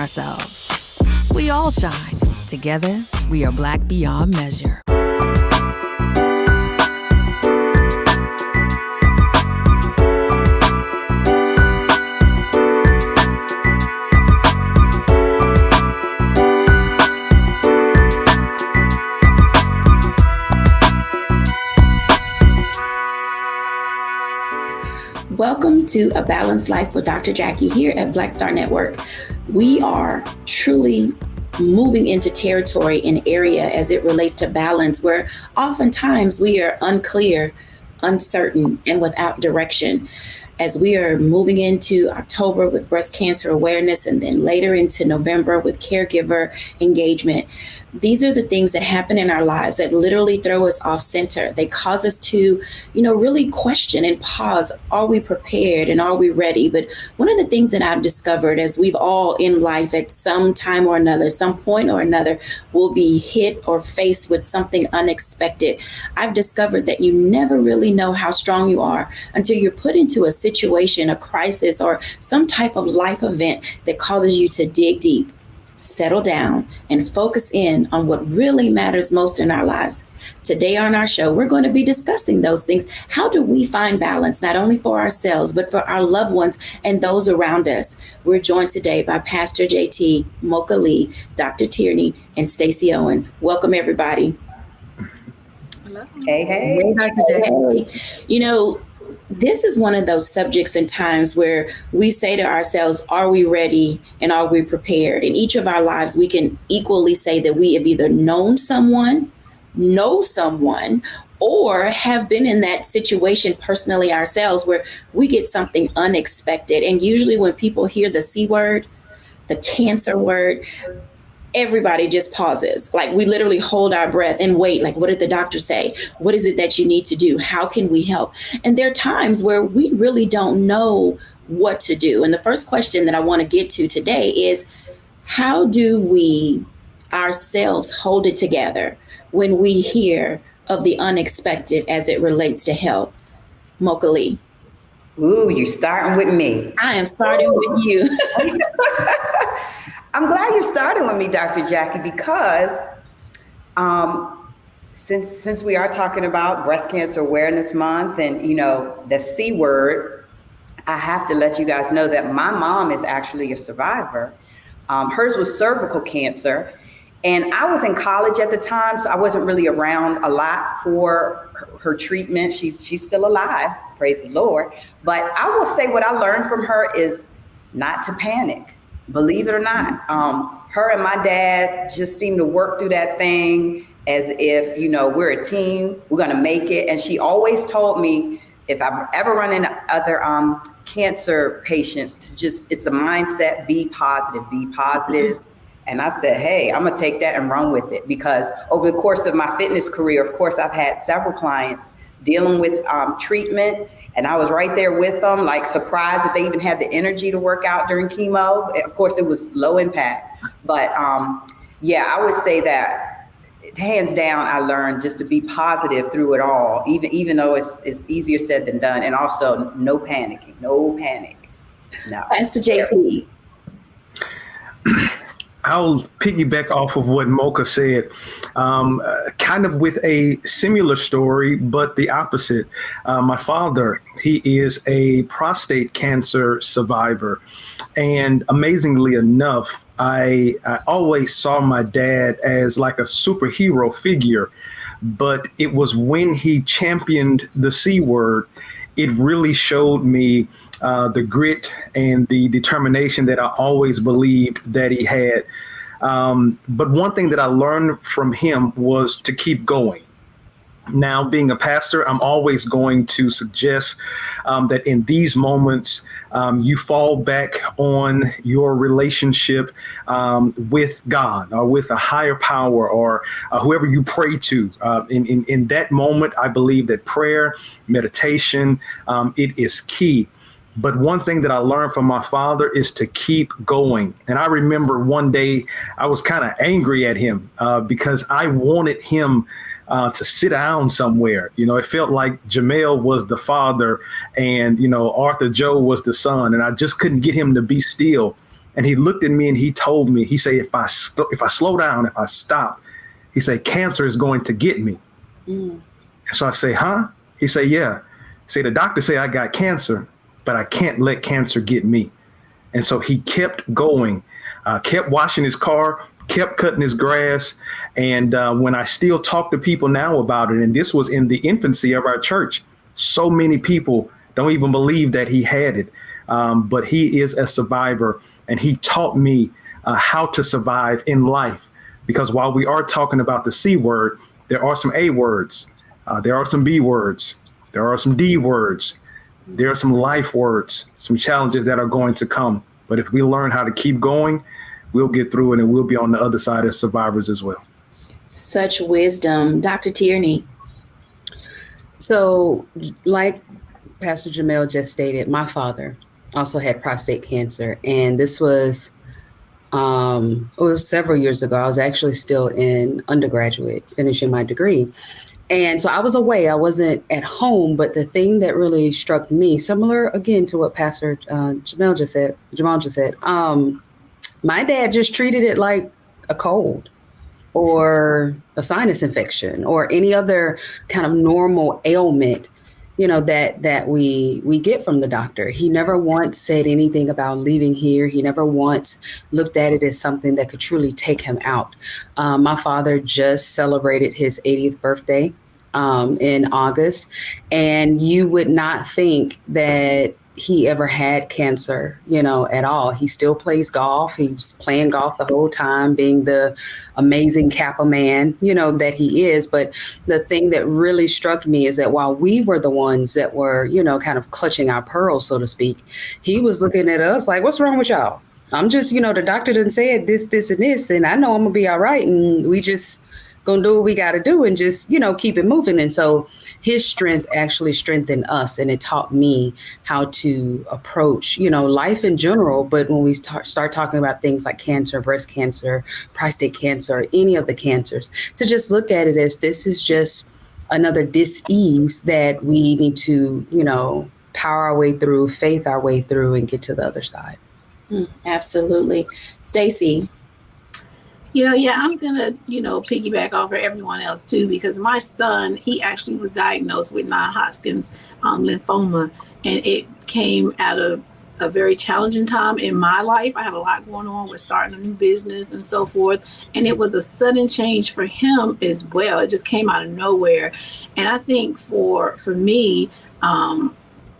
ourselves. We all shine. Together, we are Black beyond measure. Welcome to A Balanced Life with Dr. Jacquie here at Black Star Network. We are truly moving into territory in area as it relates to balance, where oftentimes we are unclear, uncertain, and without direction. As we are moving into October with breast cancer awareness and then later into November with caregiver engagement, these are the things that happen in our lives that literally throw us off center. They cause us to, really question and pause. Are we prepared and are we ready? But one of the things that I've discovered, as we've all in life at some time or another, some point or another, will be hit or faced with something unexpected. I've discovered that you never really know how strong you are until you're put into a situation, a crisis, or some type of life event that causes you to dig deep, settle down, and focus in on what really matters most in our lives. Today on our show, we're going to be discussing those things. How do we find balance, not only for ourselves, but for our loved ones and those around us? We're joined today by Pastor JT, Mocha Lee, Dr. Tierney, and Stacey Owens. Welcome, everybody. Hello. Hey, Dr. J. This is one of those subjects and times where we say to ourselves, are we ready and are we prepared? In each of our lives, we can equally say that we have either known someone, know someone, or have been in that situation personally ourselves where we get something unexpected. And usually when people hear the C word, the cancer word, everybody just pauses. Like, we literally hold our breath and wait. Like, what did the doctor say? What is it that you need to do? How can we help? And there are times where we really don't know what to do. And the first question that I want to get to today is, how do we ourselves hold it together when we hear of the unexpected as it relates to health? Mocha Lee. Ooh, you're starting with me. I am starting with you. I'm glad you're starting with me, Dr. Jacquie, because since we are talking about Breast Cancer Awareness Month and, the C word, I have to let you guys know that my mom is actually a survivor. Hers was cervical cancer. And I was in college at the time, so I wasn't really around a lot for her treatment. She's still alive, praise the Lord. But I will say what I learned from her is not to panic. Believe it or not, her and my dad just seemed to work through that thing as if, we're a team, we're going to make it. And she always told me, if I ever run into other cancer patients, it's a mindset, be positive, be positive. And I said, hey, I'm going to take that and run with it, because over the course of my fitness career, of course, I've had several clients dealing with treatment. And I was right there with them, like surprised that they even had the energy to work out during chemo. Of course, it was low impact. But I would say that hands down, I learned just to be positive through it all, even though it's easier said than done. And also no panicking, no panic. No. Pastor JT. I'll piggyback off of what Mocha said, kind of with a similar story, but the opposite. My father, he is a prostate cancer survivor. And amazingly enough, I always saw my dad as like a superhero figure. But it was when he championed the C word, it really showed me the grit and the determination that I always believed that he had. But one thing that I learned from him was to keep going. Now, being a pastor, I'm always going to suggest that in these moments, you fall back on your relationship with God or with a higher power or whoever you pray to. In that moment, I believe that prayer, meditation, it is key. But one thing that I learned from my father is to keep going. And I remember one day I was kind of angry at him because I wanted him to sit down somewhere. It felt like Jamel was the father and, Arthur Joe was the son. And I just couldn't get him to be still. And he looked at me and he told me, he said, if I slow down, if I stop, he said, cancer is going to get me. And so I say, huh? He said, yeah. Say, the doctor say I got cancer, but I can't let cancer get me. And so he kept going, kept washing his car, kept cutting his grass. And when I still talk to people now about it, and this was in the infancy of our church, so many people don't even believe that he had it. But he is a survivor, and he taught me how to survive in life. Because while we are talking about the C word, there are some A words, there are some B words, there are some D words, there are some life words, some challenges that are going to come. But if we learn how to keep going, we'll get through it, and we'll be on the other side as survivors as well. Such wisdom. Dr. Tierney. So like Pastor Jamel just stated, my father also had prostate cancer. And this was, it was several years ago. I was actually still in undergraduate, finishing my degree. And so I was away. I wasn't at home. But the thing that really struck me, similar again to what Pastor Jamal just said, my dad just treated it like a cold or a sinus infection or any other kind of normal ailment, you know, that we get from the doctor. He never once said anything about leaving here. He never once looked at it as something that could truly take him out. My father just celebrated his 80th birthday in August, and you would not think that he ever had cancer, you know, at all. He still plays golf. He was playing golf the whole time, being the amazing Kappa man, you know, that he is. But the thing that really struck me is that while we were the ones that were, you know, kind of clutching our pearls, so to speak, he was looking at us like, what's wrong with y'all? I'm just, you know, the doctor done said this, and this, and I know I'm gonna be all right. And we just gonna do what we got to do and just, you know, keep it moving. And so his strength actually strengthened us, and it taught me how to approach, you know, life in general. But when we start talking about things like cancer, breast cancer, prostate cancer, any of the cancers, to just look at it as this is just another dis-ease that we need to, you know, power our way through, faith our way through, and get to the other side. Absolutely. Stacey. I'm going to, piggyback off of everyone else too, because my son, he actually was diagnosed with non-Hodgkin's lymphoma, and it came at a very challenging time in my life. I had a lot going on with starting a new business and so forth. And it was a sudden change for him as well. It just came out of nowhere. And I think for me, how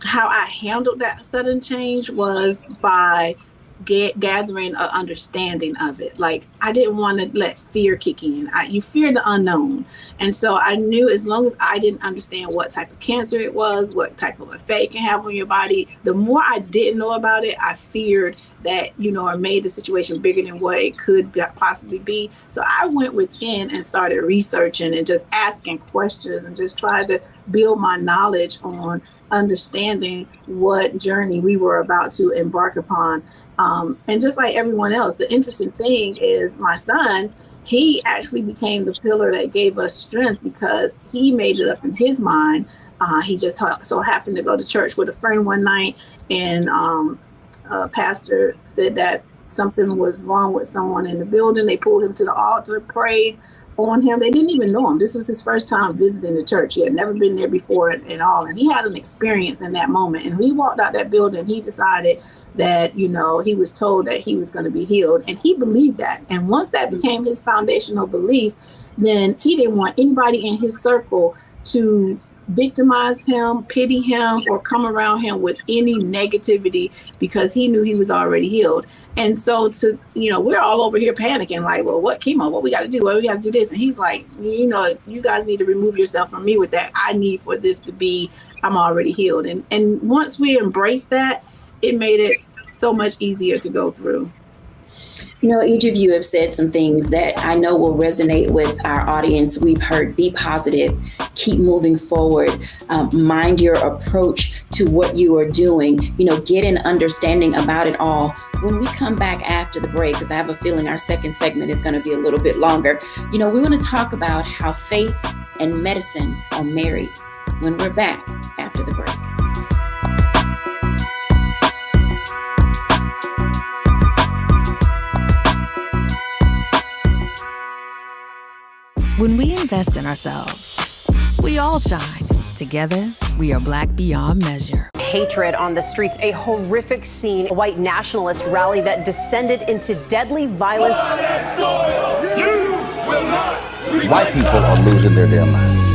I handled that sudden change was by gathering an understanding of it. Like, I didn't want to let fear kick in. You fear the unknown. And so I knew as long as I didn't understand what type of cancer it was, what type of effect it can have on your body, the more I didn't know about it, I feared that, it made the situation bigger than what it could possibly be. So I went within and started researching and just asking questions and just tried to build my knowledge on understanding what journey we were about to embark upon. And just like everyone else, the interesting thing is my son, he actually became the pillar that gave us strength because he made it up in his mind. He just so happened to go to church with a friend one night, and a pastor said that something was wrong with someone in the building. They pulled him to the altar, prayed on him. They didn't even know him. This was his first time visiting the church. He had never been there before at all. And he had an experience in that moment. And when he walked out that building, he decided that, he was told that he was going to be healed. And he believed that. And once that became his foundational belief, then he didn't want anybody in his circle to victimize him, pity him, or come around him with any negativity, because he knew he was already healed. And so we're all over here panicking, like, well, what chemo? What we got to do? What we got to do this? And he's like, you guys need to remove yourself from me with that. I need for this to be, I'm already healed. And once we embraced that, it made it so much easier to go through. Each of you have said some things that I know will resonate with our audience. We've heard be positive, keep moving forward, mind your approach to what you are doing, get an understanding about it all. When we come back after the break, because I have a feeling our second segment is going to be a little bit longer, we want to talk about how faith and medicine are married when we're back after the break. When we invest in ourselves, we all shine. Together, we are Black beyond measure. Hatred on the streets, a horrific scene, a white nationalist rally that descended into deadly violence. White people are losing their damn minds.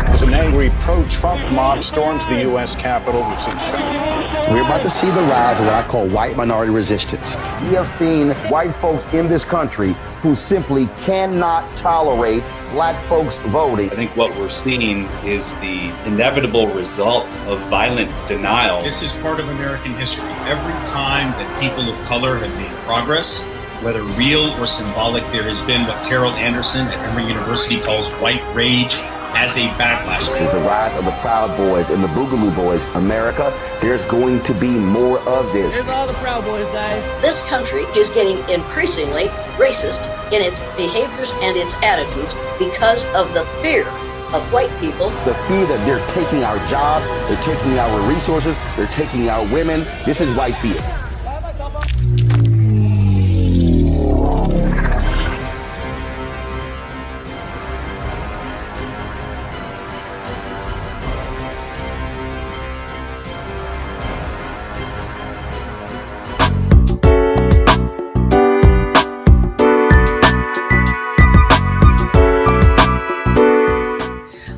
As an angry pro-Trump mob storms the U.S. Capitol, we've seen shootings. We're about to see the rise of what I call white minority resistance. We have seen white folks in this country who simply cannot tolerate black folks voting. I think what we're seeing is the inevitable result of violent denial. This is part of American history. Every time that people of color have made progress, whether real or symbolic, there has been what Carol Anderson at Emory University calls white rage as a backlash. This is the rise of the Proud Boys and the Boogaloo Boys. America, there's going to be more of this. Here's all the Proud Boys, guys. This country is getting increasingly racist in its behaviors and its attitudes because of the fear of white people. The fear that they're taking our jobs, they're taking our resources, they're taking our women. This is white fear.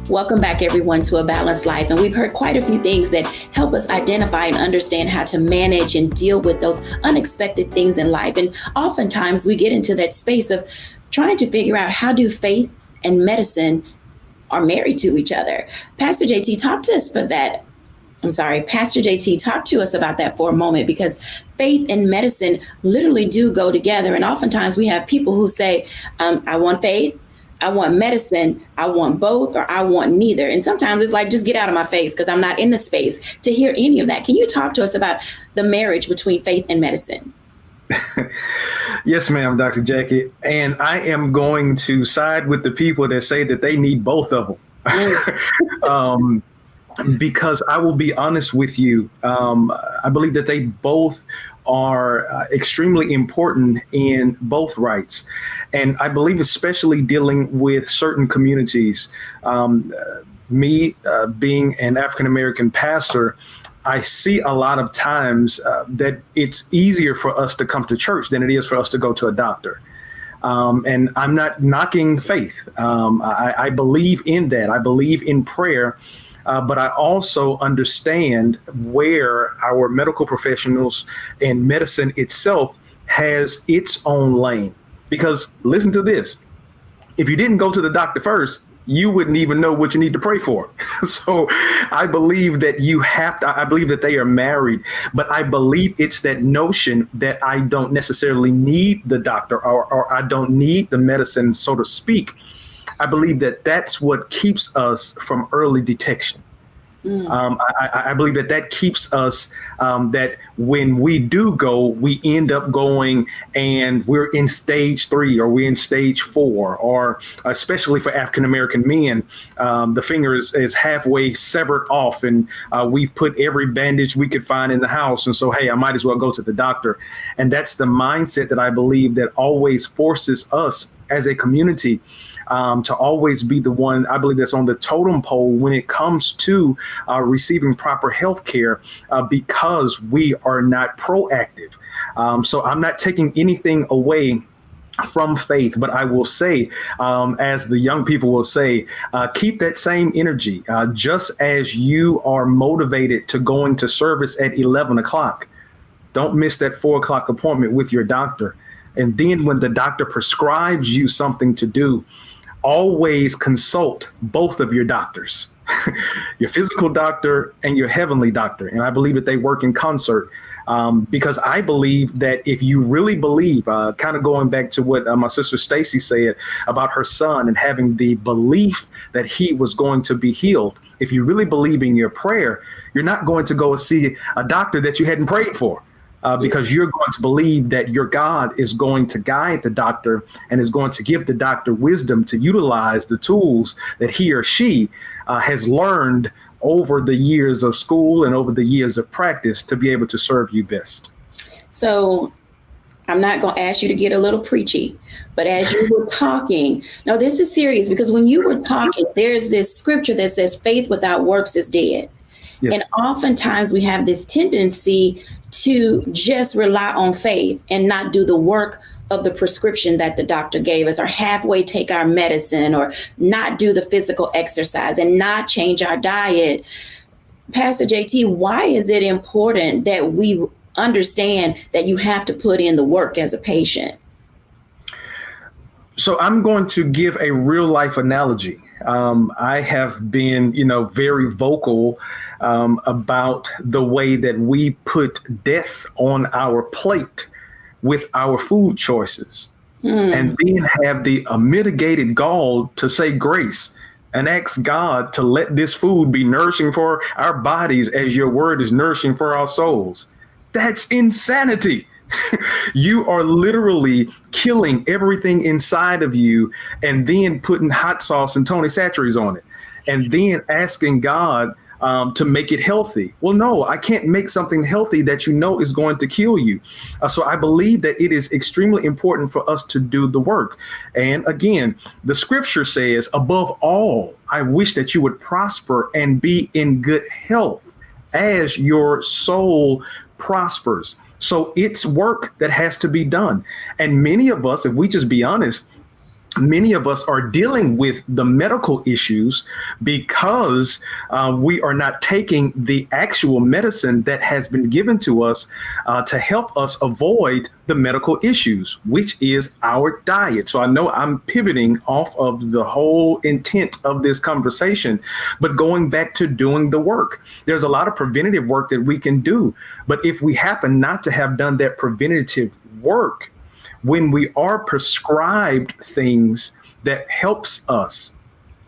Welcome back, everyone, to A Balanced Life. And we've heard quite a few things that help us identify and understand how to manage and deal with those unexpected things in life. And oftentimes we get into that space of trying to figure out how do faith and medicine are married to each other. Pastor JT, talk to us for that. Pastor JT, talk to us about that for a moment, because faith and medicine literally do go together. And oftentimes we have people who say, I want faith, I want medicine, I want both, or I want neither. And sometimes it's like, just get out of my face, because I'm not in the space to hear any of that. Can you talk to us about the marriage between faith and medicine? Yes, ma'am, Dr. Jacquie. And I am going to side with the people that say that they need both of them. Because I will be honest with you, I believe that they both are extremely important in both rights. And I believe especially dealing with certain communities, me being an African-American pastor, I see a lot of times that it's easier for us to come to church than it is for us to go to a doctor. And I'm not knocking faith. I believe in that. I believe in prayer. But I also understand where our medical professionals and medicine itself has its own lane. Because listen to this, if you didn't go to the doctor first, you wouldn't even know what you need to pray for. So I believe that I believe that they are married, but I believe it's that notion that I don't necessarily need the doctor or I don't need the medicine, so to speak. I believe that that's what keeps us from early detection. I believe that keeps us, that when we do go, we end up going and we're in stage 3 or we're in stage 4, or especially for African-American men, the finger is halfway severed off and we've put every bandage we could find in the house. And so, hey, I might as well go to the doctor. And that's the mindset that I believe that always forces us as a community to always be the one, I believe, that's on the totem pole when it comes to receiving proper health care, because we are not proactive. So I'm not taking anything away from faith, but I will say, as the young people will say, keep that same energy. Just as you are motivated to go into service at 11 o'clock, don't miss that 4 o'clock appointment with your doctor. And then when the doctor prescribes you something to do, always consult both of your doctors, your physical doctor and your heavenly doctor. And I believe that they work in concert, because I believe that if you really believe, kind of going back to what my sister Stacy said about her son and having the belief that he was going to be healed, if you really believe in your prayer, you're not going to go and see a doctor that you hadn't prayed for. Because you're going to believe that your God is going to guide the doctor and is going to give the doctor wisdom to utilize the tools that he or she has learned over the years of school and over the years of practice to be able to serve you best. So I'm not going to ask you to get a little preachy, but as you were talking, no, this is serious, because when you were talking, there's this scripture that says faith without works is dead. Yes. And oftentimes we have this tendency to just rely on faith and not do the work of the prescription that the doctor gave us, or halfway take our medicine, or not do the physical exercise and not change our diet. Pastor JT, why is it important that we understand that you have to put in the work as a patient? So I'm going to give a real life analogy. I have been, very vocal about the way that we put death on our plate with our food choices, and then have the mitigated gall to say grace and ask God to let this food be nourishing for our bodies as your word is nourishing for our souls. That's insanity. You are literally killing everything inside of you and then putting hot sauce and Tony Chachere's on it, and then asking God to make it healthy. Well, no, I can't make something healthy that is going to kill you. So I believe that it is extremely important for us to do the work. And again, the scripture says, above all, I wish that you would prosper and be in good health as your soul prospers. So it's work that has to be done. And many of us, if we just be honest, many of us are dealing with the medical issues because we are not taking the actual medicine that has been given to us to help us avoid the medical issues, which is our diet. So I know I'm pivoting off of the whole intent of this conversation, but going back to doing the work, there's a lot of preventative work that we can do. But if we happen not to have done that preventative work, when we are prescribed things that helps us,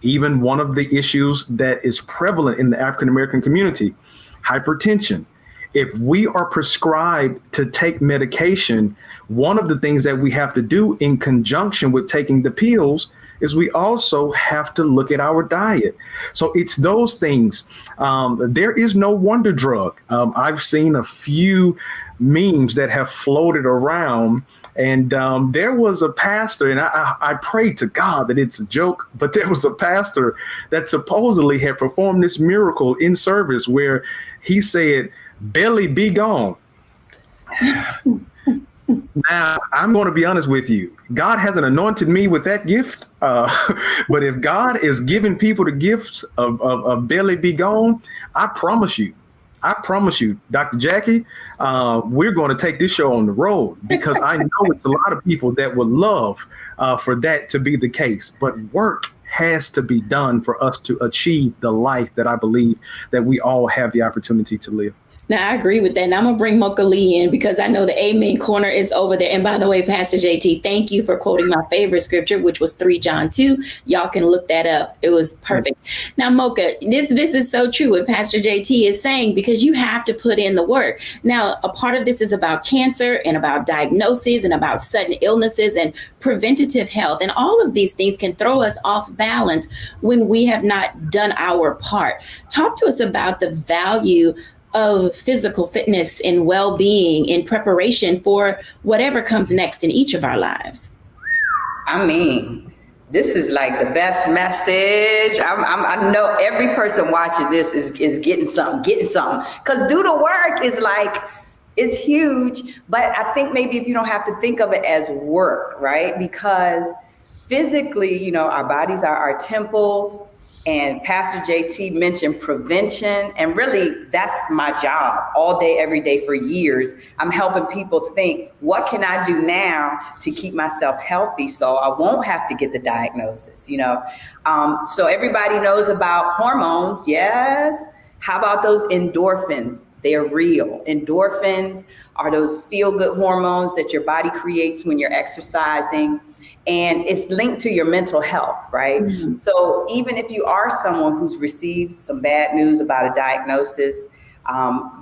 even one of the issues that is prevalent in the African-American community, hypertension. If we are prescribed to take medication, one of the things that we have to do in conjunction with taking the pills is we also have to look at our diet. So it's those things. There is no wonder drug. I've seen a few memes that have floated around. And there was a pastor, and I prayed to God that it's a joke, but there was a pastor that supposedly had performed this miracle in service where he said, belly be gone. Now, I'm going to be honest with you. God hasn't anointed me with that gift. But if God is giving people the gifts of belly be gone, I promise you, Dr. Jacquie, we're going to take this show on the road, because I know it's a lot of people that would love for that to be the case. But work has to be done for us to achieve the life that I believe that we all have the opportunity to live. Now, I agree with that. And I'm going to bring Mocha Lee in, because I know the Amen Corner is over there. And by the way, Pastor JT, thank you for quoting my favorite scripture, which was 3 John 2. Y'all can look that up. It was perfect. Now, Mocha, this is so true what Pastor JT is saying, because you have to put in the work. Now, a part of this is about cancer and about diagnoses and about sudden illnesses and preventative health. And all of these things can throw us off balance when we have not done our part. Talk to us about the value of physical fitness and well-being in preparation for whatever comes next in each of our lives. I mean, this is like the best message. I know every person watching this is getting something, because do the work is huge. But I think maybe if you don't have to think of it as work, right? Because physically, our bodies are our temples. And Pastor JT mentioned prevention, and really that's my job all day, every day for years. I'm helping people think, what can I do now to keep myself healthy so I won't have to get the diagnosis, So everybody knows about hormones, yes? How about those endorphins? They're real. Endorphins are those feel-good hormones that your body creates when you're exercising. And it's linked to your mental health, right? Mm-hmm. So even if you are someone who's received some bad news about a diagnosis,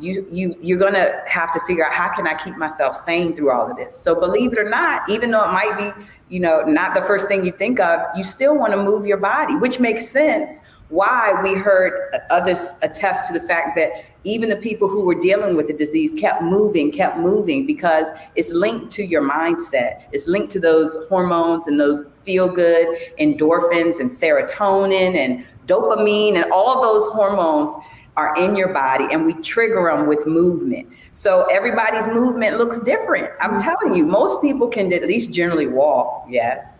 you're going to have to figure out, how can I keep myself sane through all of this? So believe it or not, even though it might be, not the first thing you think of, you still want to move your body, which makes sense why we heard others attest to the fact that even the people who were dealing with the disease kept moving because it's linked to your mindset. It's linked to those hormones and those feel good endorphins and serotonin and dopamine, and all those hormones are in your body, and we trigger them with movement. So everybody's movement looks different. I'm telling you, most people can at least generally walk, yes.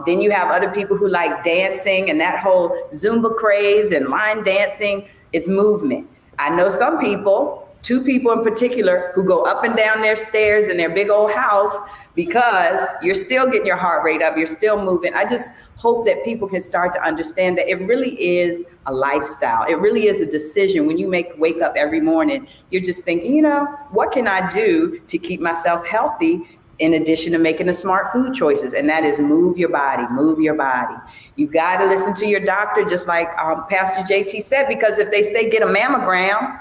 Then you have other people who like dancing and that whole Zumba craze and line dancing. It's movement. I know some people, 2 people in particular, who go up and down their stairs in their big old house because you're still getting your heart rate up, you're still moving. I just hope that people can start to understand that it really is a lifestyle. It really is a decision. When you wake up every morning, you're just thinking, what can I do to keep myself healthy, in addition to making the smart food choices? And that is move your body, move your body. You've got to listen to your doctor, just like Pastor JT said, because if they say get a mammogram,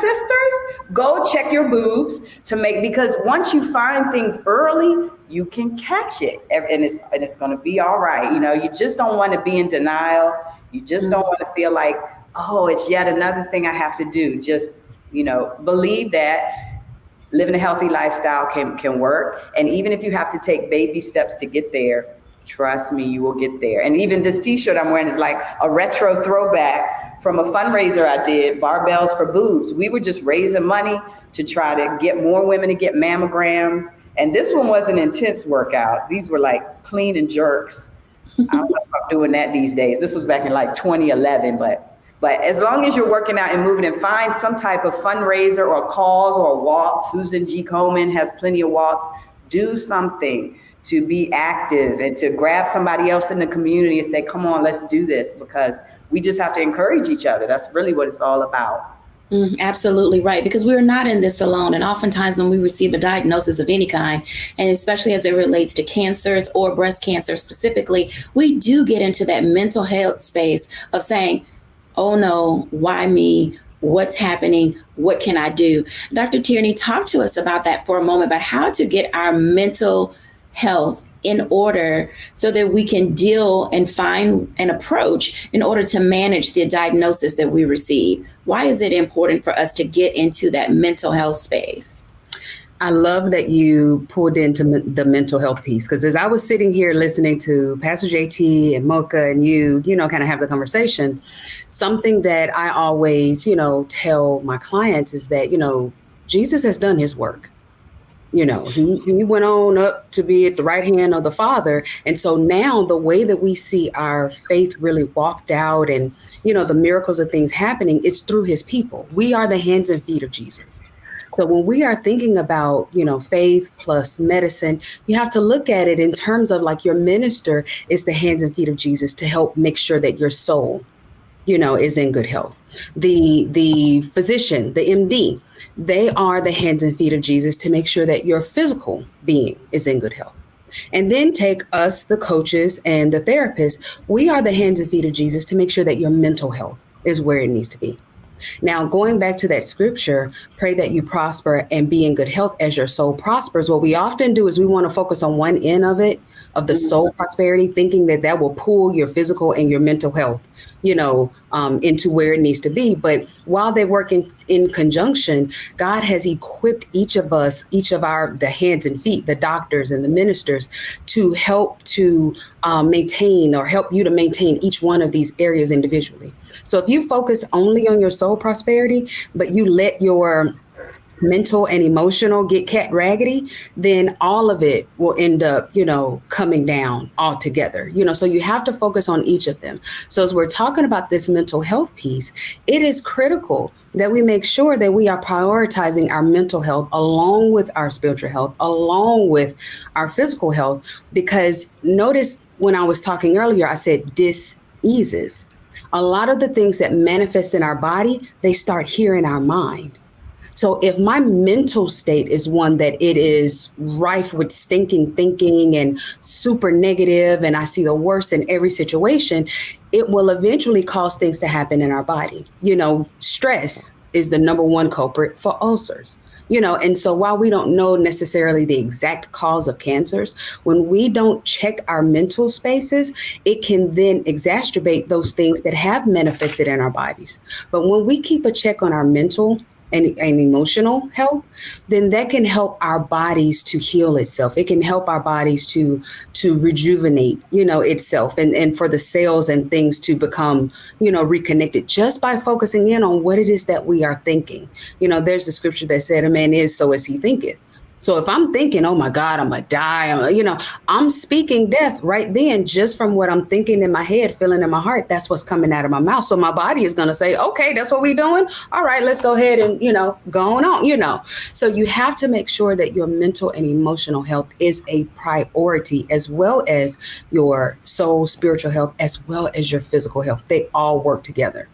sisters. Go check your boobs because once you find things early, you can catch it, and it's going to be all right. You just don't want to be in denial. You just don't want to feel like, oh, it's yet another thing I have to do. Just, believe that living a healthy lifestyle can work. And even if you have to take baby steps to get there, trust me, you will get there. And even this t-shirt I'm wearing is like a retro throwback from a fundraiser I did, Barbells for Boobs. We were just raising money to try to get more women to get mammograms. And this one was an intense workout. These were like clean and jerks. I don't know if I'm doing that these days. This was back in like 2011, but as long as you're working out and moving, and find some type of fundraiser or cause or walk. Susan G. Komen has plenty of walks. Do something to be active and to grab somebody else in the community and say, come on, let's do this, because we just have to encourage each other. That's really what it's all about. Absolutely right, because we're not in this alone. And oftentimes when we receive a diagnosis of any kind, and especially as it relates to cancers or breast cancer specifically, we do get into that mental health space of saying, oh no, why me? What's happening? What can I do? Dr. Tierney, talk to us about that for a moment, about how to get our mental health in order so that we can deal and find an approach in order to manage the diagnosis that we receive. Why is it important for us to get into that mental health space? I love that you pulled into the mental health piece, because as I was sitting here listening to Pastor JT and Mocha and you kind of have the conversation, something that I always, tell my clients is that, Jesus has done his work. He went on up to be at the right hand of the Father. And so now the way that we see our faith really walked out and, the miracles of things happening, it's through his people. We are the hands and feet of Jesus. So when we are thinking about, faith plus medicine, you have to look at it in terms of like your minister is the hands and feet of Jesus to help make sure that your soul, is in good health. The physician, the MD, they are the hands and feet of Jesus to make sure that your physical being is in good health. And then take us, the coaches and the therapists, we are the hands and feet of Jesus to make sure that your mental health is where it needs to be. Now, going back to that scripture, pray that you prosper and be in good health as your soul prospers. What we often do is we want to focus on one end of it, of the soul prosperity, thinking that will pull your physical and your mental health, into where it needs to be. But while they work in conjunction, God has equipped each of us, the hands and feet, the doctors and the ministers, to help to maintain or help you to maintain each one of these areas individually. So if you focus only on your soul prosperity, but you let your mental and emotional get cat raggedy, then all of it will end up, coming down altogether, so you have to focus on each of them. So as we're talking about this mental health piece, it is critical that we make sure that we are prioritizing our mental health along with our spiritual health, along with our physical health, because notice when I was talking earlier, I said diseases. A lot of the things that manifest in our body, they start here in our mind. So if my mental state is one that it is rife with stinking thinking and super negative, and I see the worst in every situation, it will eventually cause things to happen in our body. Stress is the number one culprit for ulcers. And so while we don't know necessarily the exact cause of cancers, when we don't check our mental spaces, it can then exacerbate those things that have manifested in our bodies. But when we keep a check on our mental and emotional health, then that can help our bodies to heal itself. It can help our bodies to rejuvenate, itself, and for the cells and things to become, reconnected just by focusing in on what it is that we are thinking. There's a scripture that said, a man is so as he thinketh. So if I'm thinking, oh my God, I'm gonna die, I'm speaking death right then, just from what I'm thinking in my head, feeling in my heart. That's what's coming out of my mouth. So my body is gonna say, okay, that's what we're doing. All right, let's go ahead and, going on, So you have to make sure that your mental and emotional health is a priority, as well as your soul, spiritual health, as well as your physical health. They all work together.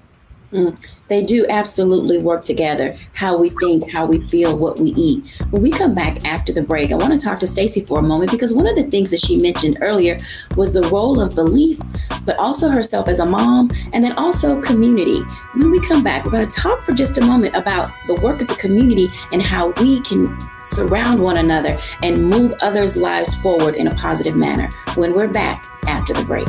They do absolutely work together. How we think, how we feel, what we eat. When we come back after the break, I want to talk to Stacey for a moment, because one of the things that she mentioned earlier was the role of belief, but also herself as a mom, and then also community. When we come back, we're going to talk for just a moment about the work of the community and how we can surround one another and move others' lives forward in a positive manner when we're back after the break.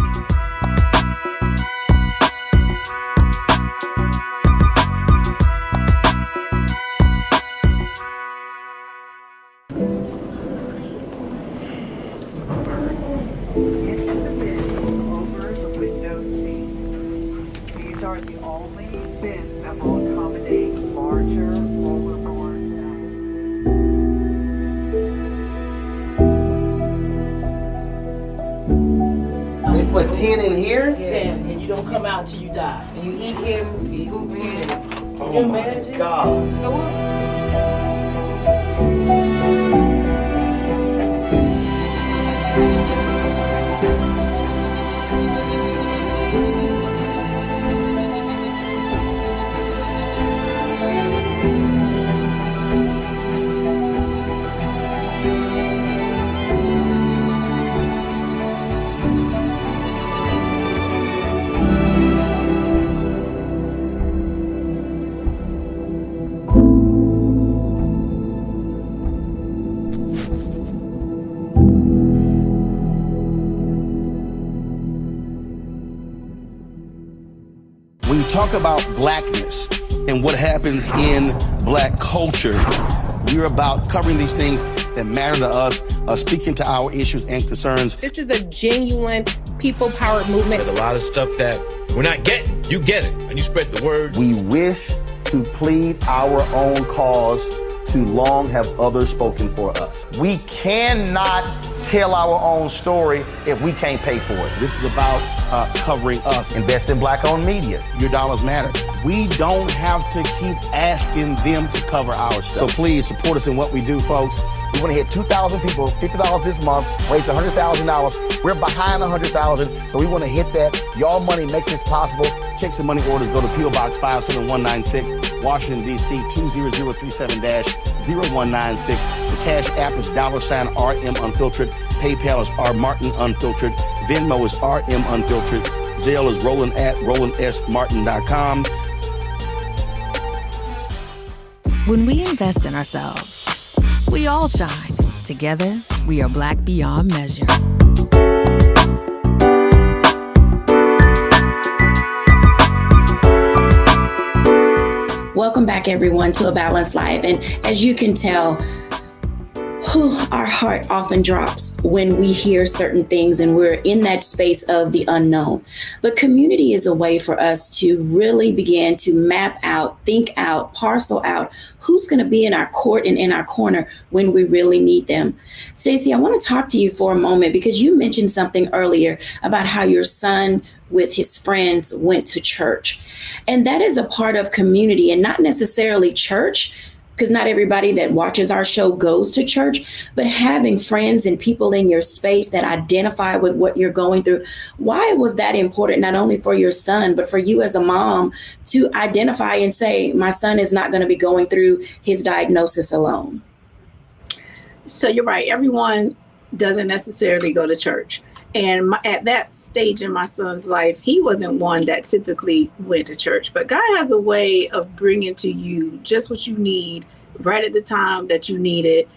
Put 10 in here? 10, and you don't come out until you die. And you eat him, you hoop 10. Oh my God. Talk about blackness and what happens in black culture. We're about covering these things that matter to us, speaking to our issues and concerns. This is a genuine people-powered movement. There's a lot of stuff that we're not getting. You get it, and you spread the word. We wish to plead our own cause. Too long have others spoken for us. We cannot tell our own story if we can't pay for it. This is about covering us. Invest in Black-owned media. Your dollars matter. We don't have to keep asking them to cover our stuff. So please support us in what we do, folks. We want to hit 2,000 people, $50 this month, raise $100,000. We're behind 100,000, so we want to hit that. Y'all money makes this possible. Check some money orders. Go to P.O. Box 57196, Washington, D.C. 20037-0196. The Cash App is $RM Unfiltered. PayPal is R Martin Unfiltered. Venmo is RM Unfiltered. Zelle is Roland at RolandSMartin.com. When we invest in ourselves, we all shine. Together, we are Black beyond measure. Welcome back, everyone, to A Balanced Life. And as you can tell, our heart often drops when we hear certain things and we're in that space of the unknown. But community is a way for us to really begin to map out, think out, parcel out who's going to be in our court and in our corner when we really need them. Stacey, I want to talk to you for a moment because you mentioned something earlier about how your son with his friends went to church. And that is a part of community and not necessarily church, because not everybody that watches our show goes to church, but having friends and people in your space that identify with what you're going through. Why was that important, not only for your son, but for you as a mom to identify and say, my son is not going to be going through his diagnosis alone? So you're right. Everyone doesn't necessarily go to church. And at that stage in my son's life, he wasn't one that typically went to church. But God has a way of bringing to you just what you need right at the time that you need it,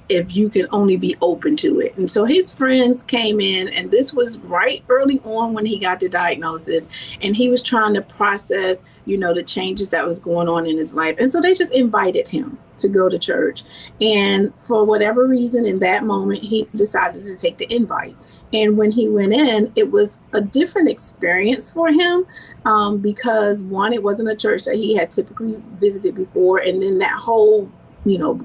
if you can only be open to it. And so his friends came in, and this was right early on when he got the diagnosis, and he was trying to process, the changes that was going on in his life. And so they just invited him to go to church. And for whatever reason, in that moment, he decided to take the invite. And when he went in, it was a different experience for him because, one, it wasn't a church that he had typically visited before. And then that whole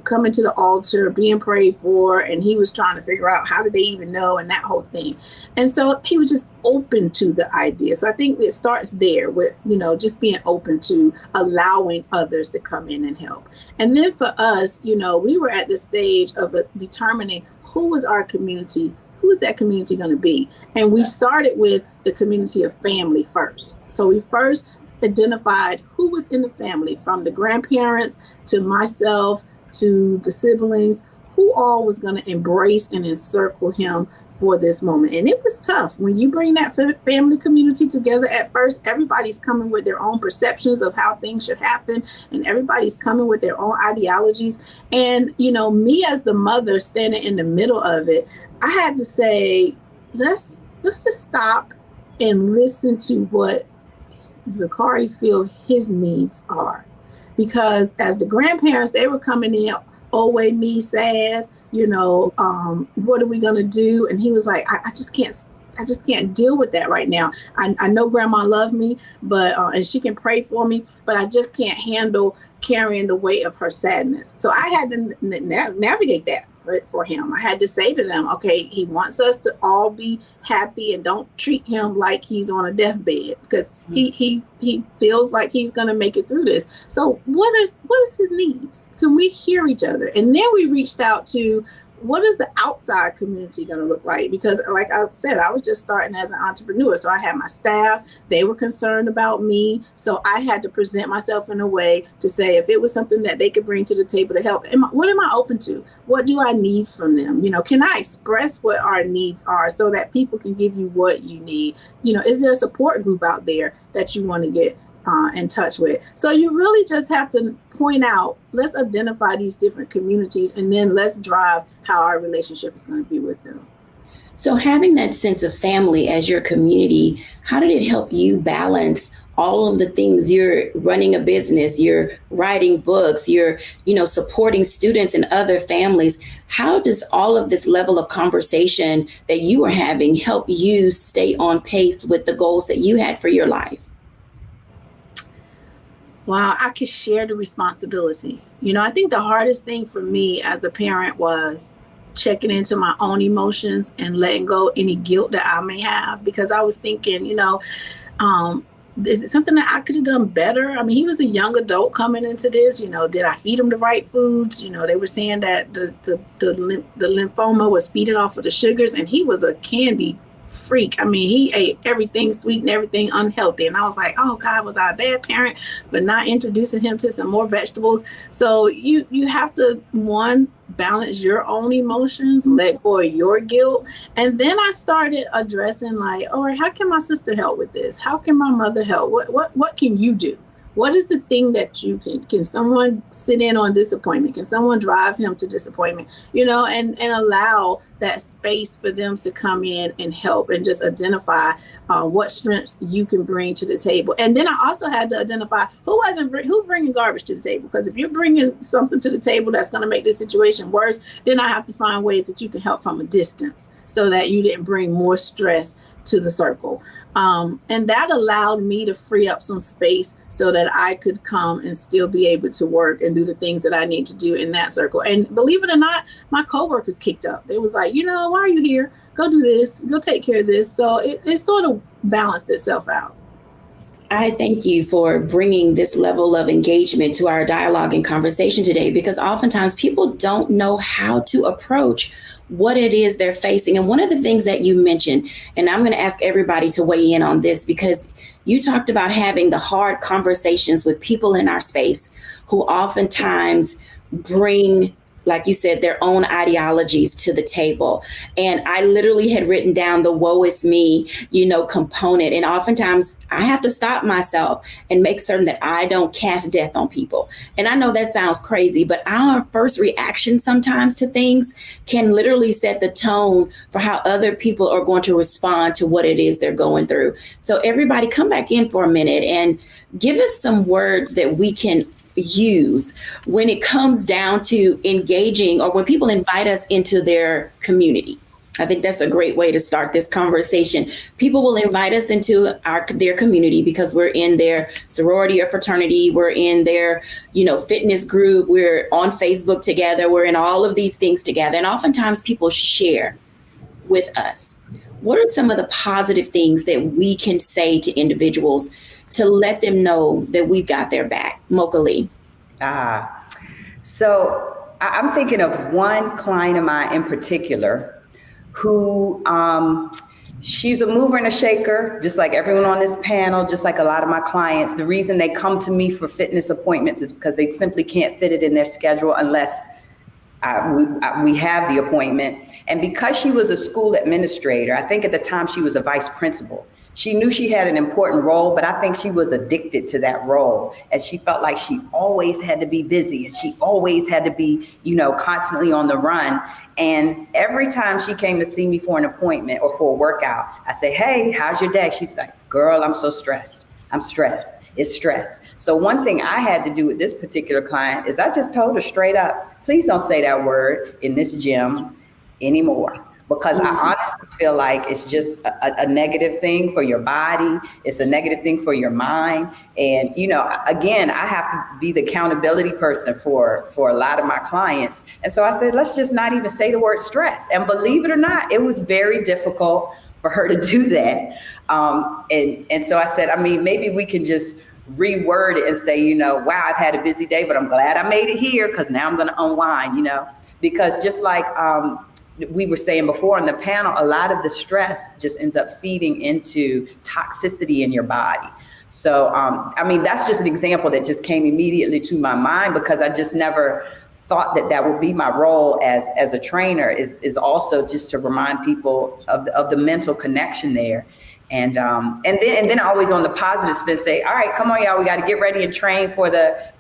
coming to the altar, being prayed for, and he was trying to figure out how did they even know, and that whole thing. And so he was just open to the idea. So I think it starts there with, just being open to allowing others to come in and help. And then for us, we were at the stage of determining who was our community. Who is that community going to be? And we started with the community of family first. So we first identified who within the family, from the grandparents to myself to the siblings, who all was going to embrace and encircle him for this moment. And it was tough. When you bring that family community together at first, everybody's coming with their own perceptions of how things should happen, and everybody's coming with their own ideologies. And, me as the mother standing in the middle of it, I had to say, let's just stop and listen to what Zachary feel his needs are. Because as the grandparents, they were coming in, oh, wait, me sad, what are we going to do? And he was like, I just can't deal with that right now. I know grandma loves me, but and she can pray for me, but I just can't handle carrying the weight of her sadness. So I had to navigate that for him. I had to say to them, okay, he wants us to all be happy, and don't treat him like he's on a deathbed, because he feels like he's going to make it through this. So what is his needs? Can we hear each other? And then we reached out to, what is the outside community going to look like? Because like I said, I was just starting as an entrepreneur. So I had my staff, they were concerned about me. So I had to present myself in a way to say, if it was something that they could bring to the table to help, what am I open to? What do I need from them? Can I express what our needs are so that people can give you what you need? Is there a support group out there that you want to get in touch with? So you really just have to point out, let's identify these different communities, and then let's drive how our relationship is going to be with them. So having that sense of family as your community, how did it help you balance all of the things? You're running a business, you're writing books, you're, supporting students and other families. How does all of this level of conversation that you are having help you stay on pace with the goals that you had for your life? Wow, I could share the responsibility. I think the hardest thing for me as a parent was checking into my own emotions and letting go any guilt that I may have, because I was thinking, is it something that I could have done better? I mean, he was a young adult coming into this, did I feed him the right foods? They were saying that the lymphoma was feeding off of the sugars, and he was a candy freak. I mean, he ate everything sweet and everything unhealthy. And I was like, oh God, was I a bad parent for not introducing him to some more vegetables? So you have to, one, balance your own emotions, let go of your guilt. And then I started addressing like, all right, how can my sister help with this? How can my mother help? What can you do? What is the thing that you can someone sit in on disappointment? Can someone drive him to disappointment? And allow that space for them to come in and help, and just identify what strengths you can bring to the table. And then I also had to identify who bringing garbage to the table. Because if you're bringing something to the table that's going to make this situation worse, then I have to find ways that you can help from a distance, so that you didn't bring more stress to the circle. And that allowed me to free up some space so that I could come and still be able to work and do the things that I need to do in that circle. And believe it or not, my coworkers kicked up. They was like, why are you here? Go do this, go take care of this. So it sort of balanced itself out. I thank you for bringing this level of engagement to our dialogue and conversation today, because oftentimes people don't know how to approach what it is they're facing. And one of the things that you mentioned, and I'm going to ask everybody to weigh in on this, because you talked about having the hard conversations with people in our space who oftentimes bring like you said, their own ideologies to the table. And I literally had written down the woe is me, component. And oftentimes I have to stop myself and make certain that I don't cast death on people. And I know that sounds crazy, but our first reaction sometimes to things can literally set the tone for how other people are going to respond to what it is they're going through. So everybody come back in for a minute and give us some words that we can use when it comes down to engaging, or when people invite us into their community. I think that's a great way to start this conversation. People will invite us into their community because we're in their sorority or fraternity, we're in their, fitness group, we're on Facebook together, we're in all of these things together. And oftentimes people share with us. What are some of the positive things that we can say to individuals to let them know that we've got their back? Mocha Lee. So I'm thinking of one client of mine in particular who, she's a mover and a shaker, just like everyone on this panel, just like a lot of my clients. The reason they come to me for fitness appointments is because they simply can't fit it in their schedule unless we have the appointment. And because she was a school administrator, I think at the time she was a vice principal. She knew she had an important role, but I think she was addicted to that role. And she felt like she always had to be busy and she always had to be, constantly on the run. And every time she came to see me for an appointment or for a workout, I say, hey, how's your day? She's like, girl, I'm so stressed. I'm stressed. It's stress. So one thing I had to do with this particular client is I just told her straight up, please don't say that word in this gym anymore. Because I honestly feel like it's just a negative thing for your body. It's a negative thing for your mind. And, again, I have to be the accountability person for a lot of my clients. And so I said, let's just not even say the word stress. And believe it or not, it was very difficult for her to do that. And so I said, maybe we can just reword it and say, wow, I've had a busy day, but I'm glad I made it here because now I'm going to unwind, because just like we were saying before on the panel, a lot of the stress just ends up feeding into toxicity in your body. So, that's just an example that just came immediately to my mind because I just never thought that would be my role as a trainer is also just to remind people of the mental connection there. And then always on the positive spin say, all right, come on, y'all, we got to get ready and train for the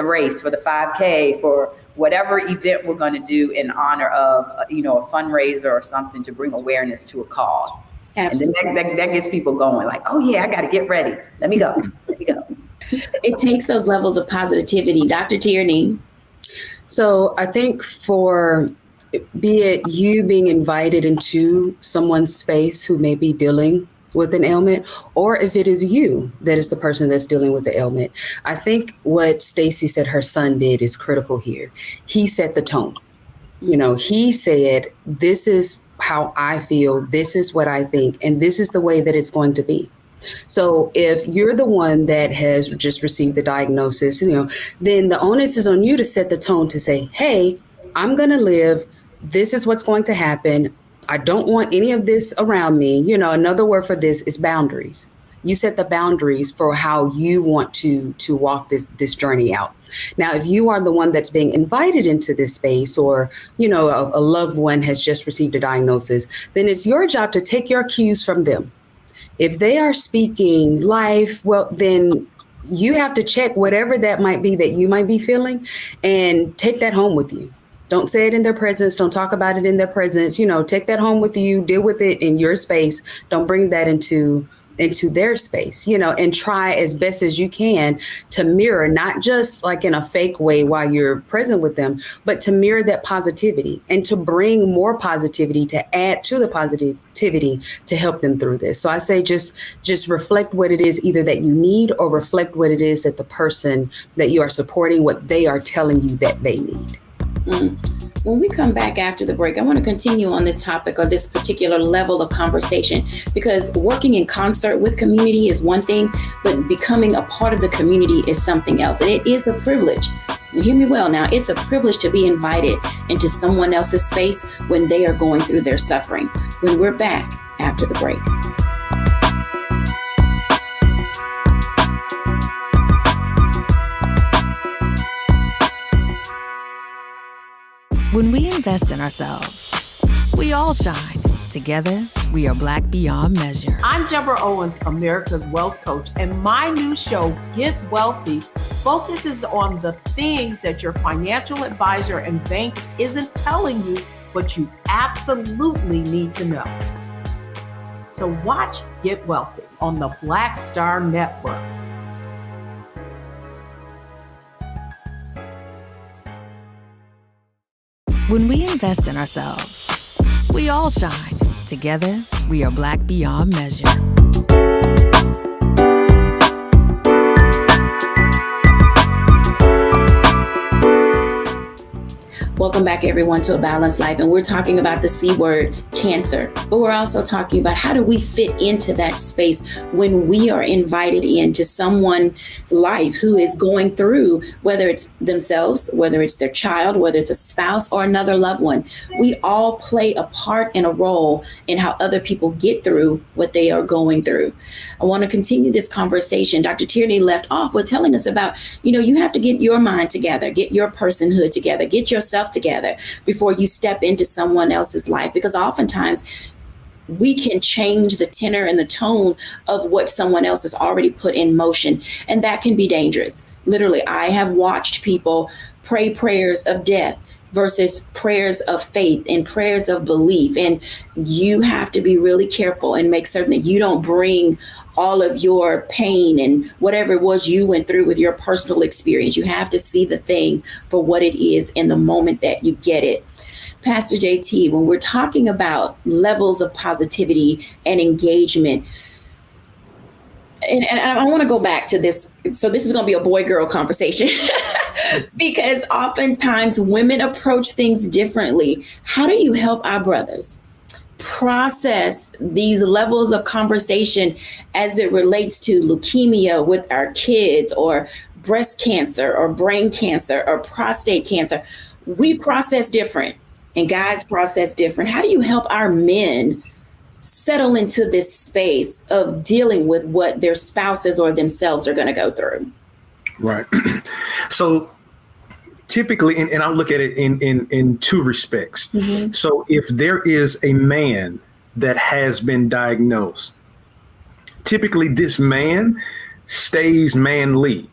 race, for the 5K, for whatever event we're going to do in honor of, a fundraiser or something to bring awareness to a cause. Absolutely. And then that gets people going like, oh yeah, I got to get ready. Let me go. It takes those levels of positivity. Dr. Tierney. So I think for be it you being invited into someone's space who may be dealing with an ailment, or if it is you that is the person that's dealing with the ailment. I think what Stacey said her son did is critical here. He set the tone. He said, this is how I feel, this is what I think, and this is the way that it's going to be. So if you're the one that has just received the diagnosis, then the onus is on you to set the tone to say, hey, I'm going to live. This is what's going to happen. I don't want any of this around me. Another word for this is boundaries. You set the boundaries for how you want to walk this journey out. Now, if you are the one that's being invited into this space or, a loved one has just received a diagnosis, then it's your job to take your cues from them. If they are speaking life, well, then you have to check whatever that might be that you might be feeling and take that home with you. Don't say it in their presence. Don't talk about it in their presence. Take that home with you, deal with it in your space. Don't bring that into their space, and try as best as you can to mirror, not just like in a fake way while you're present with them, but to mirror that positivity and to bring more positivity, to add to the positivity to help them through this. So I say just reflect what it is either that you need or reflect what it is that the person that you are supporting, what they are telling you that they need. When we come back after the break, I want to continue on this topic or this particular level of conversation, because working in concert with community is one thing, but becoming a part of the community is something else. And it is a privilege. You hear me well now. It's a privilege to be invited into someone else's space when they are going through their suffering. When we're back after the break. When we invest in ourselves, we all shine. Together, we are Black beyond measure. I'm Deborah Owens, America's Wealth Coach, and my new show, Get Wealthy, focuses on the things that your financial advisor and bank isn't telling you, but you absolutely need to know. So watch Get Wealthy on the Black Star Network. When we invest in ourselves, we all shine. Together, we are Black beyond measure. Welcome back, everyone, to A Balanced Life. And we're talking about the C word, cancer. But we're also talking about how do we fit into that space when we are invited into someone's life who is going through, whether it's themselves, whether it's their child, whether it's a spouse or another loved one. We all play a part and a role in how other people get through what they are going through. I want to continue this conversation. Dr. Tierney left off with telling us about, you have to get your mind together, get your personhood together, get yourself together before you step into someone else's life, because oftentimes we can change the tenor and the tone of what someone else has already put in motion, and that can be dangerous. Literally, I have watched people pray prayers of death versus prayers of faith and prayers of belief, and you have to be really careful and make certain that you don't bring all of your pain and whatever it was you went through with your personal experience. You have to see the thing for what it is in the moment that you get it. Pastor JT, when we're talking about levels of positivity and engagement, and I want to go back to this. So this is going to be a boy-girl conversation because oftentimes women approach things differently. How do you help our brothers process these levels of conversation as it relates to leukemia with our kids, or breast cancer, or brain cancer, or prostate cancer? We process different, and guys process different. How do you help our men settle into this space of dealing with what their spouses or themselves are going to go through? Right. So typically, and I'll look at it in two respects. Mm-hmm. So if there is a man that has been diagnosed, typically this man stays manly,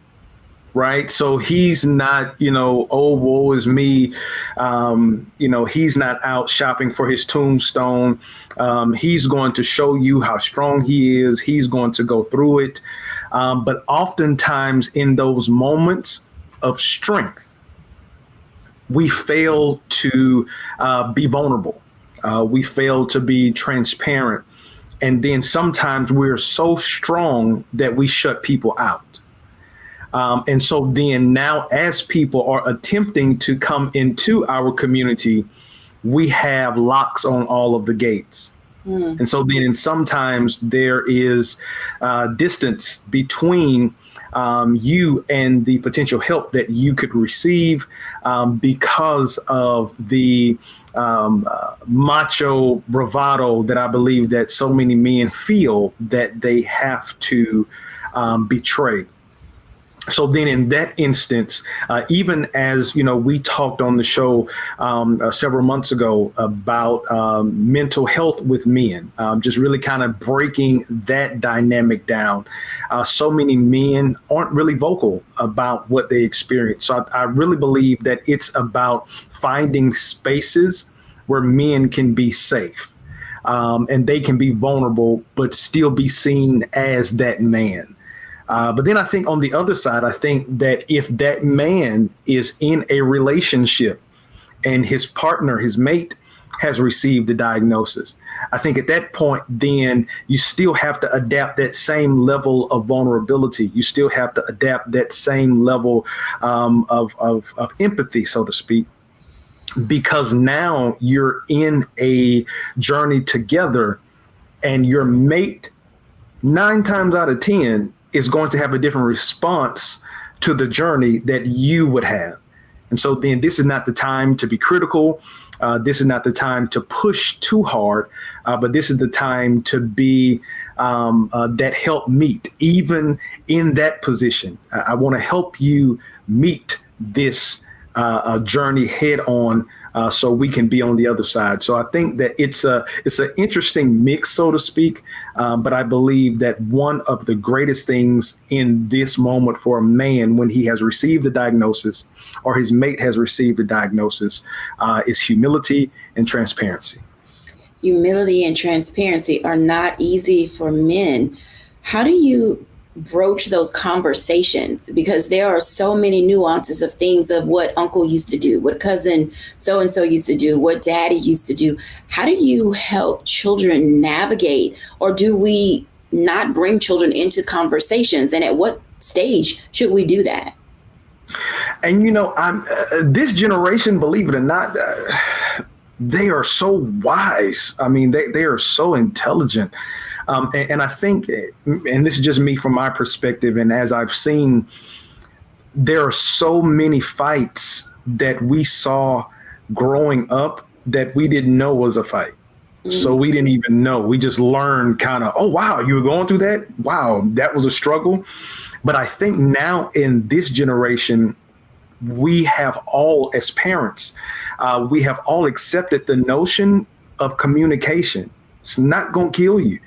right? So he's not, oh, woe is me. He's not out shopping for his tombstone. He's going to show you how strong he is. He's going to go through it. But oftentimes in those moments of strength, we fail to be vulnerable. We fail to be transparent. And then sometimes we're so strong that we shut people out. And so then now, as people are attempting to come into our community, we have locks on all of the gates. And so then sometimes there is distance between you and the potential help that you could receive because of the macho bravado that I believe that so many men feel that they have to betray. So then in that instance, even as, we talked on the show several months ago about mental health with men, just really kind of breaking that dynamic down. So many men aren't really vocal about what they experience. So I really believe that it's about finding spaces where men can be safe and they can be vulnerable, but still be seen as that man. But then I think on the other side, I think that if that man is in a relationship and his partner, his mate, has received the diagnosis, I think at that point, then you still have to adapt that same level of vulnerability. You still have to adapt that same level of empathy, so to speak, because now you're in a journey together, and your mate, 9 times out of 10, is going to have a different response to the journey that you would have. And so then this is not the time to be critical. This is not the time to push too hard, but this is the time to be that help meet. Even in that position, I want to help you meet this journey head on so we can be on the other side. So I think that it's an interesting mix, so to speak. But I believe that one of the greatest things in this moment for a man when he has received the diagnosis or his mate has received the diagnosis is humility and transparency. Humility and transparency are not easy for men. How do you broach those conversations? Because there are so many nuances of things of what uncle used to do, what cousin so-and-so used to do, what daddy used to do. How do you help children navigate, or do we not bring children into conversations? And at what stage should we do that? And, this generation, believe it or not, they are so wise. I mean, they are so intelligent. And I think, and this is just me from my perspective, and as I've seen, there are so many fights that we saw growing up that we didn't know was a fight. So we didn't even know. We just learned kind of, oh, wow, you were going through that? Wow, that was a struggle. But I think now in this generation, we have all, as parents, we have all accepted the notion of communication. It's not going to kill you.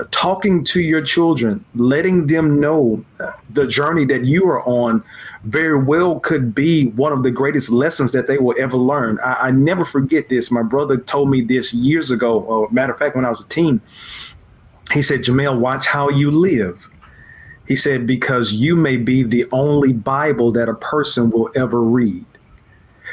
Talking to your children, letting them know the journey that you are on very well could be one of the greatest lessons that they will ever learn. I never forget this. My brother told me this years ago. Or matter of fact, when I was a teen, he said, Jamel, watch how you live. He said, because you may be the only Bible that a person will ever read.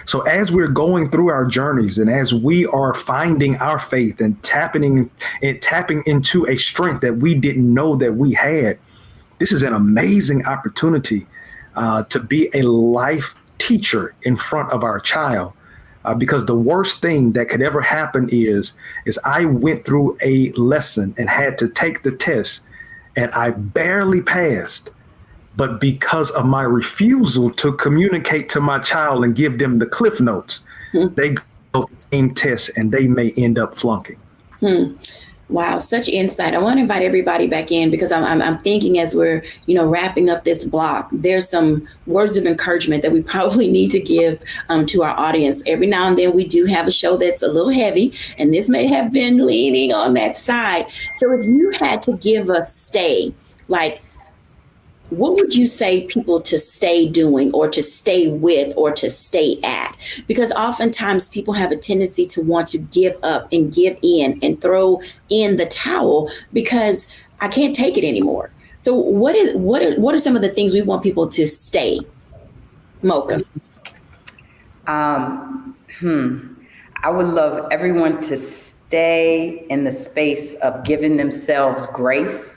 So as we're going through our journeys and as we are finding our faith and tapping into a strength that we didn't know that we had, this is an amazing opportunity to be a life teacher in front of our child. Because the worst thing that could ever happen is I went through a lesson and had to take the test and I barely passed. But because of my refusal to communicate to my child and give them the cliff notes, they go the same test and they may end up flunking. Wow, such insight. I want to invite everybody back in because I'm thinking as we're, wrapping up this block, there's some words of encouragement that we probably need to give to our audience. Every now and then we do have a show that's a little heavy, and this may have been leaning on that side. So if you had to give a stay, what would you say people to stay doing or to stay with or to stay at? Because oftentimes people have a tendency to want to give up and give in and throw in the towel because I can't take it anymore. So what are some of the things we want people to stay? Mocha. I would love everyone to stay in the space of giving themselves grace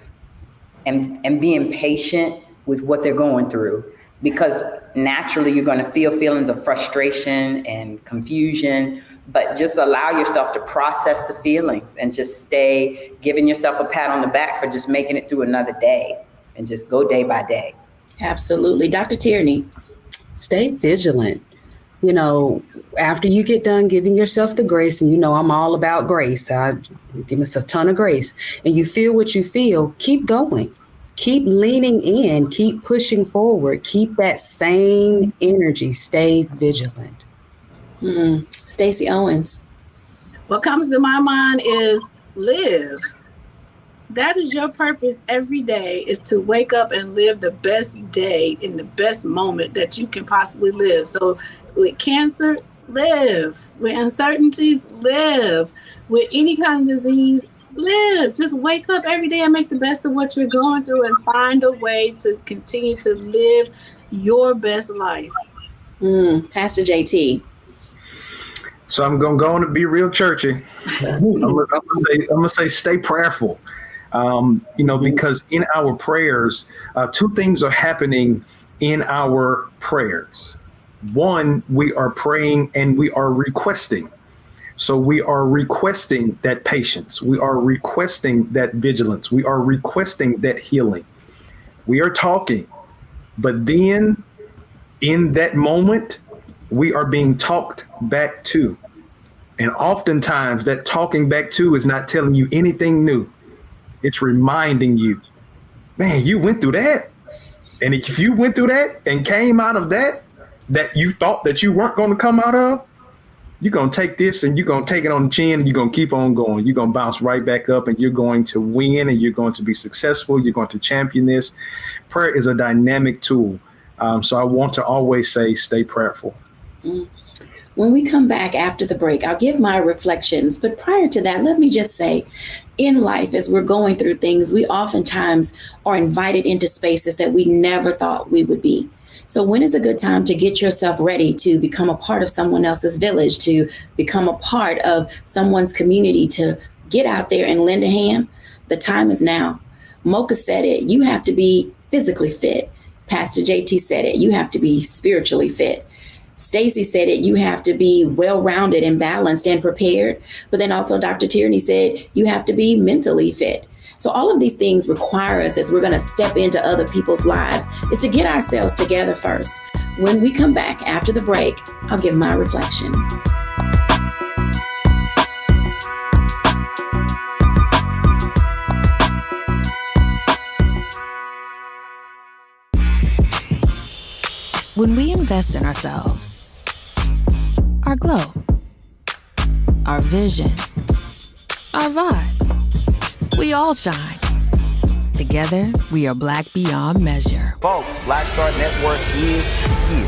and being patient with what they're going through, because naturally you're going to feel feelings of frustration and confusion, but just allow yourself to process the feelings and just stay giving yourself a pat on the back for just making it through another day and just go day by day. Absolutely. Dr. Tierney. Stay vigilant. After you get done giving yourself the grace, and I'm all about grace. I give myself a ton of grace. And you feel what you feel, keep going. Keep leaning in, keep pushing forward, keep that same energy, stay vigilant. Stacey Owens. What comes to my mind is live. That is your purpose every day, is to wake up and live the best day in the best moment that you can possibly live. So with cancer, live. With uncertainties, live. With any kind of disease, live. Just wake up every day and make the best of what you're going through and find a way to continue to live your best life. Pastor JT. So I'm going to go on and be real churchy. I'm gonna say stay prayerful. Because in our prayers, two things are happening in our prayers. One, we are praying and we are requesting. So we are requesting that patience. We are requesting that vigilance. We are requesting that healing. We are talking, but then in that moment, we are being talked back to. And oftentimes that talking back to is not telling you anything new. It's reminding you, man, you went through that. And if you went through that and came out of that you thought that you weren't going to come out of, you're going to take this and you're going to take it on the chin and you're going to keep on going. You're going to bounce right back up and you're going to win and you're going to be successful. You're going to champion this. Prayer is a dynamic tool. So I want to always say, stay prayerful. When we come back after the break, I'll give my reflections. But prior to that, let me just say, in life, as we're going through things, we oftentimes are invited into spaces that we never thought we would be. So when is a good time to get yourself ready to become a part of someone else's village, to become a part of someone's community, to get out there and lend a hand? The time is now. Mocha said it. You have to be physically fit. Pastor JT said it. You have to be spiritually fit. Stacy said it. You have to be well-rounded and balanced and prepared. But then also Dr. Tierney said you have to be mentally fit. So all of these things require us, as we're going to step into other people's lives, is to get ourselves together first. When we come back after the break, I'll give my reflection. When we invest in ourselves, our glow, our vision, our vibe, we all shine. Together, we are Black beyond measure. Folks, Black Star Network is here.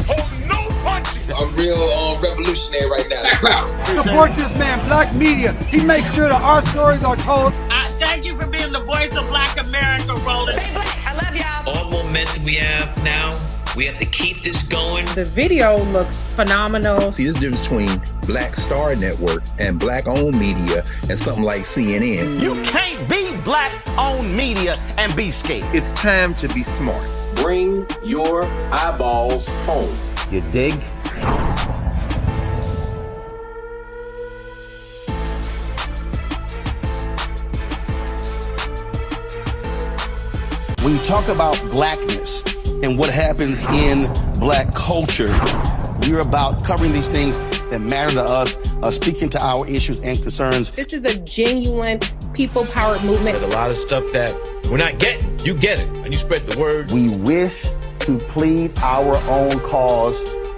Hold no punches. I'm real revolutionary right now. Support this man, Black Media. He makes sure that our stories are told. Thank you for being the voice of Black America, Roland. Stay Black. I love y'all. All momentum we have now, we have to keep this going. The video looks phenomenal. See, this difference between Black Star Network and Black-owned media and something like CNN. You can't be Black-owned media and be scared. It's time to be smart. Bring your eyeballs home. You dig? When you talk about blackness and what happens in Black culture, we're about covering these things that matter to us, speaking to our issues and concerns. This is a genuine people-powered movement. There's a lot of stuff that we're not getting. You get it, and you spread the word. We wish to plead our own cause.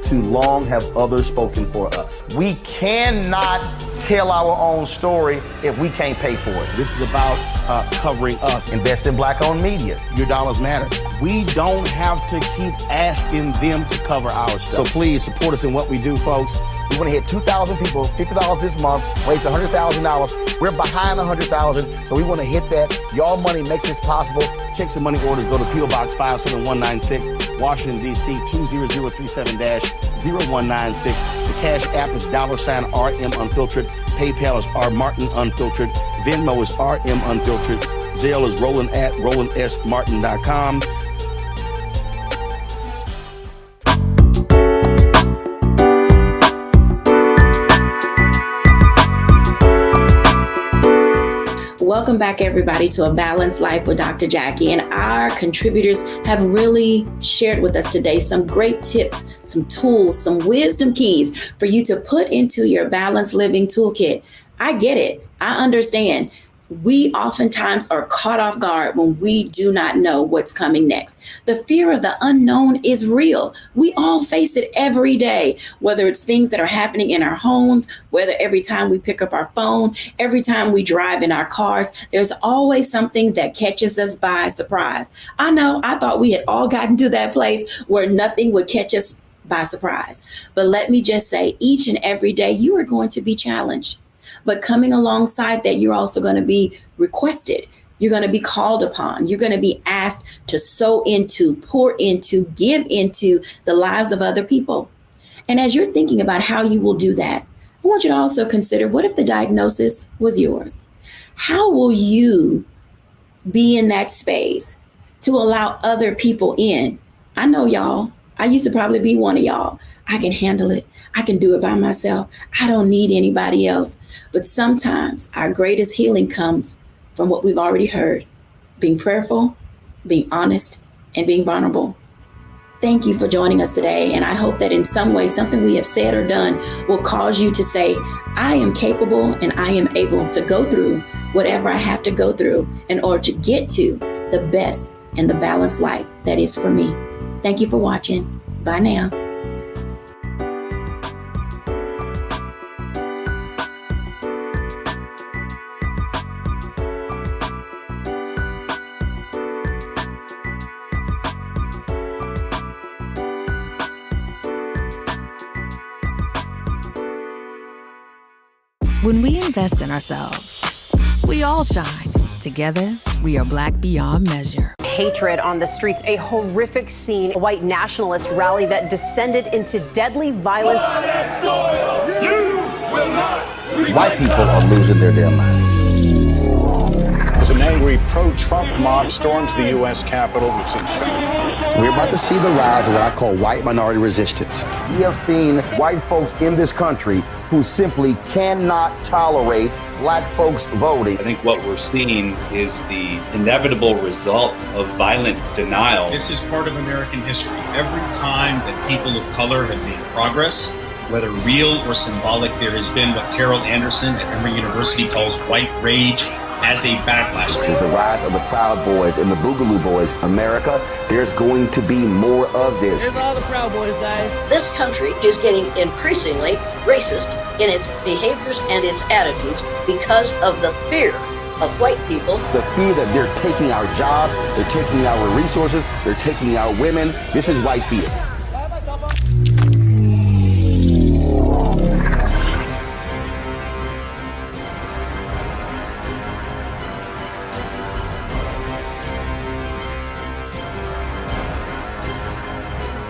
Too long have others spoken for us. We cannot tell our own story if we can't pay for it. This is about covering us. Invest in Black-owned media. Your dollars matter. We don't have to keep asking them to cover our stuff. So please support us in what we do, folks. We want to hit 2,000 people, $50 this month, raise $100,000. We're behind 100,000, so we want to hit that. Y'all money makes this possible. Check some money orders. Go to P.O. Box 57196, Washington, D.C. 20037-0196. The Cash App is $RM Unfiltered. PayPal is R Martin Unfiltered. Venmo is RM Unfiltered. Zelle is Roland at RolandSMartin.com. Welcome back, everybody, to A Balanced Life with Dr. Jacquie. And our contributors have really shared with us today some great tips, some tools, some wisdom keys for you to put into your balanced living toolkit. I get it. I understand. We oftentimes are caught off guard when we do not know what's coming next. The fear of the unknown is real. We all face it every day, whether it's things that are happening in our homes, whether every time we pick up our phone, every time we drive in our cars, there's always something that catches us by surprise. I know, I thought we had all gotten to that place where nothing would catch us by surprise. But let me just say, each and every day you are going to be challenged. But coming alongside that, you're also going to be requested. You're going to be called upon. You're going to be asked to sow into, pour into, give into the lives of other people. And as you're thinking about how you will do that, I want you to also consider, what if the diagnosis was yours? How will you be in that space to allow other people in? I know y'all. I used to probably be one of y'all. I can handle it. I can do it by myself. I don't need anybody else. But sometimes our greatest healing comes from what we've already heard: being prayerful, being honest, and being vulnerable. Thank you for joining us today. And I hope that in some way, something we have said or done will cause you to say, I am capable and I am able to go through whatever I have to go through in order to get to the best and the balanced life that is for me. Thank you for watching. Bye now. When we invest in ourselves, we all shine. Together, we are Black beyond measure. Hatred on the streets, a horrific scene, a white nationalist rally that descended into deadly violence. White people are losing their damn minds. As an angry pro-Trump mob storms the U.S. Capitol, we've seen shooting. We're about to see the rise of what I call white minority resistance. We have seen white folks in this country who simply cannot tolerate black folks voting. I think what we're seeing is the inevitable result of violent denial. This is part of American history. Every time that people of color have made progress, whether real or symbolic, there has been what Carol Anderson at Emory University calls white rage as a backlash. This is the rise of the Proud Boys and the Boogaloo Boys. America, there's going to be more of this. Here's all the Proud Boys, guys. This country is getting increasingly racist in its behaviors and its attitudes because of the fear of white people. The fear that they're taking our jobs, they're taking our resources, they're taking our women. This is white fear.